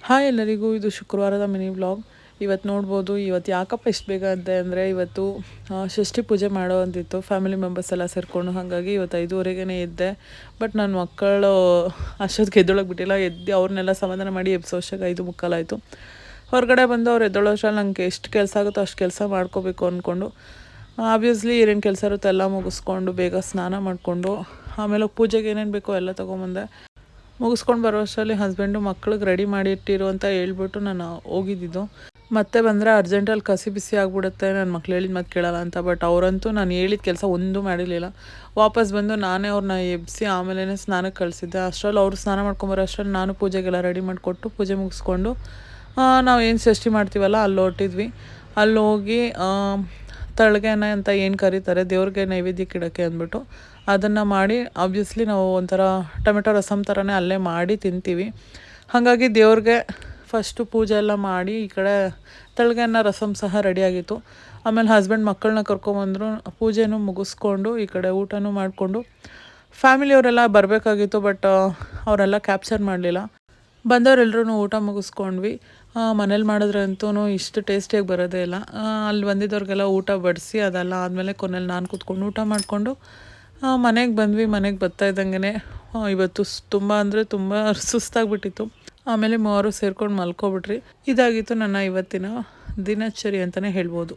Hi ಎಲ್ಲರಿಗೂ, ಇದು ಶುಕ್ರವಾರದ ಮಿನಿ ವ್ಲಾಗ್. ಇವತ್ತು ನೋಡ್ಬೋದು, ಇವತ್ತು ಯಾಕಪ್ಪ ಇಷ್ಟು ಬೇಗ ಅಂತೆ ಅಂದರೆ ಇವತ್ತು ಷಷ್ಠಿ ಪೂಜೆ ಮಾಡೋ ಅಂತಿತ್ತು. ಫ್ಯಾಮಿಲಿ ಮೆಂಬರ್ಸ್ ಎಲ್ಲ ಸೇರಿಕೊಂಡು, ಹಾಗಾಗಿ ಇವತ್ತು 5:30ಗೆ ಎದ್ದೆ. ಬಟ್ ನನ್ನ ಮಕ್ಕಳು ಅಷ್ಟೊತ್ತಿಗೆ ಎದ್ದೊಳಗೆ ಬಿಟ್ಟಿಲ್ಲ. ಎದ್ದು ಅವ್ರನ್ನೆಲ್ಲ ಸಮಾಧಾನ ಮಾಡಿ ಎಬ್ಸೋಷ್ಟಕ್ಕೆ 5:45 ಆಯಿತು. ಹೊರಗಡೆ ಬಂದು ಅವ್ರು ಎದ್ದೊಳೋಷ್ಟರಲ್ಲಿ ನಂಗೆ ಎಷ್ಟು ಕೆಲಸ ಆಗುತ್ತೋ ಅಷ್ಟು ಕೆಲಸ ಮಾಡ್ಕೋಬೇಕು ಅಂದ್ಕೊಂಡು, ಆಬ್ವಿಯಸ್ಲಿ ಏನೇನು ಕೆಲಸ ಇರುತ್ತೋ ಎಲ್ಲ ಮುಗಿಸ್ಕೊಂಡು ಬೇಗ ಸ್ನಾನ ಮಾಡಿಕೊಂಡು ಆಮೇಲೆ ಪೂಜೆಗೆ ಏನೇನು ಬೇಕೋ ಎಲ್ಲ ತೊಗೊಂಬಂದೆ. ಮುಗಿಸ್ಕೊಂಡು ಬರೋ ಅಷ್ಟರಲ್ಲಿ ಹಸ್ಬೆಂಡು ಮಕ್ಳಿಗೆ ರೆಡಿ ಮಾಡಿಟ್ಟಿರು ಅಂತ ಹೇಳ್ಬಿಟ್ಟು ನಾನು ಹೋಗಿದ್ದಿದ್ದು. ಮತ್ತೆ ಬಂದರೆ ಅರ್ಜೆಂಟಲ್ಲಿ ಕಸಿ ಬಿಸಿ ಆಗಿಬಿಡುತ್ತೆ, ನನ್ನ ಮಕ್ಳು ಹೇಳಿದ ಮತ್ತೆ ಕೇಳಲ್ಲ ಅಂತ. ಬಟ್ ಅವರಂತೂ ನಾನು ಹೇಳಿದ ಕೆಲಸ ಒಂದೂ ಮಾಡಿರಲಿಲ್ಲ. ವಾಪಸ್ ಬಂದು ನಾನೇ ಅವ್ರನ್ನ ಎಬ್ಬಿಸಿ ಆಮೇಲೆ ಸ್ನಾನಕ್ಕೆ ಕಳಿಸಿದ್ದೆ. ಅಷ್ಟರಲ್ಲಿ ಅವರು ಸ್ನಾನ ಮಾಡ್ಕೊಂಬರೋ ಅಷ್ಟರಲ್ಲಿ ನಾನು ಪೂಜೆಗೆಲ್ಲ ರೆಡಿ ಮಾಡಿಕೊಟ್ಟು ಪೂಜೆ ಮುಗಿಸ್ಕೊಂಡು ನಾವು ಏನು ಷಷ್ಠಿ ಮಾಡ್ತೀವಲ್ಲ ಅಲ್ಲಿ ಹೊರಟಿದ್ವಿ. ಅಲ್ಲಿ ಹೋಗಿ ತಳಗೆನೆ ಅಂತ ಏನು ಕರೀತಾರೆ, ದೇವ್ರಿಗೆ ನೈವೇದ್ಯಕ್ಕೆ ಇಡೋಕ್ಕೆ ಅಂದ್ಬಿಟ್ಟು ಅದನ್ನು ಮಾಡಿ, ಆಬ್ವಿಯಸ್ಲಿ ನಾವು ಒಂಥರ ಟೊಮೆಟೊ ರಸಮ್ ಥರನೇ ಅಲ್ಲೇ ಮಾಡಿ ತಿಂತೀವಿ. ಹಾಗಾಗಿ ದೇವ್ರಿಗೆ ಫಸ್ಟು ಪೂಜೆ ಎಲ್ಲ ಮಾಡಿ ಈ ಕಡೆ ತಳಗೆನ ರಸಮ್ ಸಹ ರೆಡಿಯಾಗಿತ್ತು. ಆಮೇಲೆ ಹಸ್ಬೆಂಡ್ ಮಕ್ಕಳನ್ನ ಕರ್ಕೊಂಬಂದರು. ಪೂಜೆನೂ ಮುಗಿಸ್ಕೊಂಡು ಈ ಕಡೆ ಊಟನೂ ಮಾಡಿಕೊಂಡು ಫ್ಯಾಮಿಲಿಯವರೆಲ್ಲ ಬರಬೇಕಾಗಿತ್ತು. ಬಟ್ ಅವರೆಲ್ಲ ಕ್ಯಾಪ್ಚರ್ ಮಾಡಲಿಲ್ಲ. ಬಂದವರೆಲ್ಲರೂ ಊಟ ಮುಗಿಸ್ಕೊಂಡ್ವಿ. ಮನೇಲಿ ಮಾಡಿದ್ರಂತೂ ಇಷ್ಟು ಟೇಸ್ಟಿಯಾಗಿ ಬರೋದೇ ಇಲ್ಲ. ಅಲ್ಲಿ ಬಂದಿದ್ದವ್ರಿಗೆಲ್ಲ ಊಟ ಬಡಿಸಿ ಅದೆಲ್ಲ ಆದಮೇಲೆ ಕೊನೆಯಲ್ಲಿ ನಾನು ಕೂತ್ಕೊಂಡು ಊಟ ಮಾಡಿಕೊಂಡು ಮನೆಗೆ ಬಂದ್ವಿ. ಮನೆಗೆ ಬರ್ತಾ ಇದ್ದಂಗೆ ಇವತ್ತು ತುಂಬ ಅಂದರೆ ತುಂಬ ಸುಸ್ತಾಗಿಬಿಟ್ಟಿತ್ತು. ಆಮೇಲೆ ಮೂವರು ಸೇರ್ಕೊಂಡು ಮಲ್ಕೊಬಿಟ್ರಿ. ಇದಾಗಿತ್ತು ನನ್ನ ಇವತ್ತಿನ ದಿನಚರಿ ಅಂತಲೇ ಹೇಳ್ಬೋದು.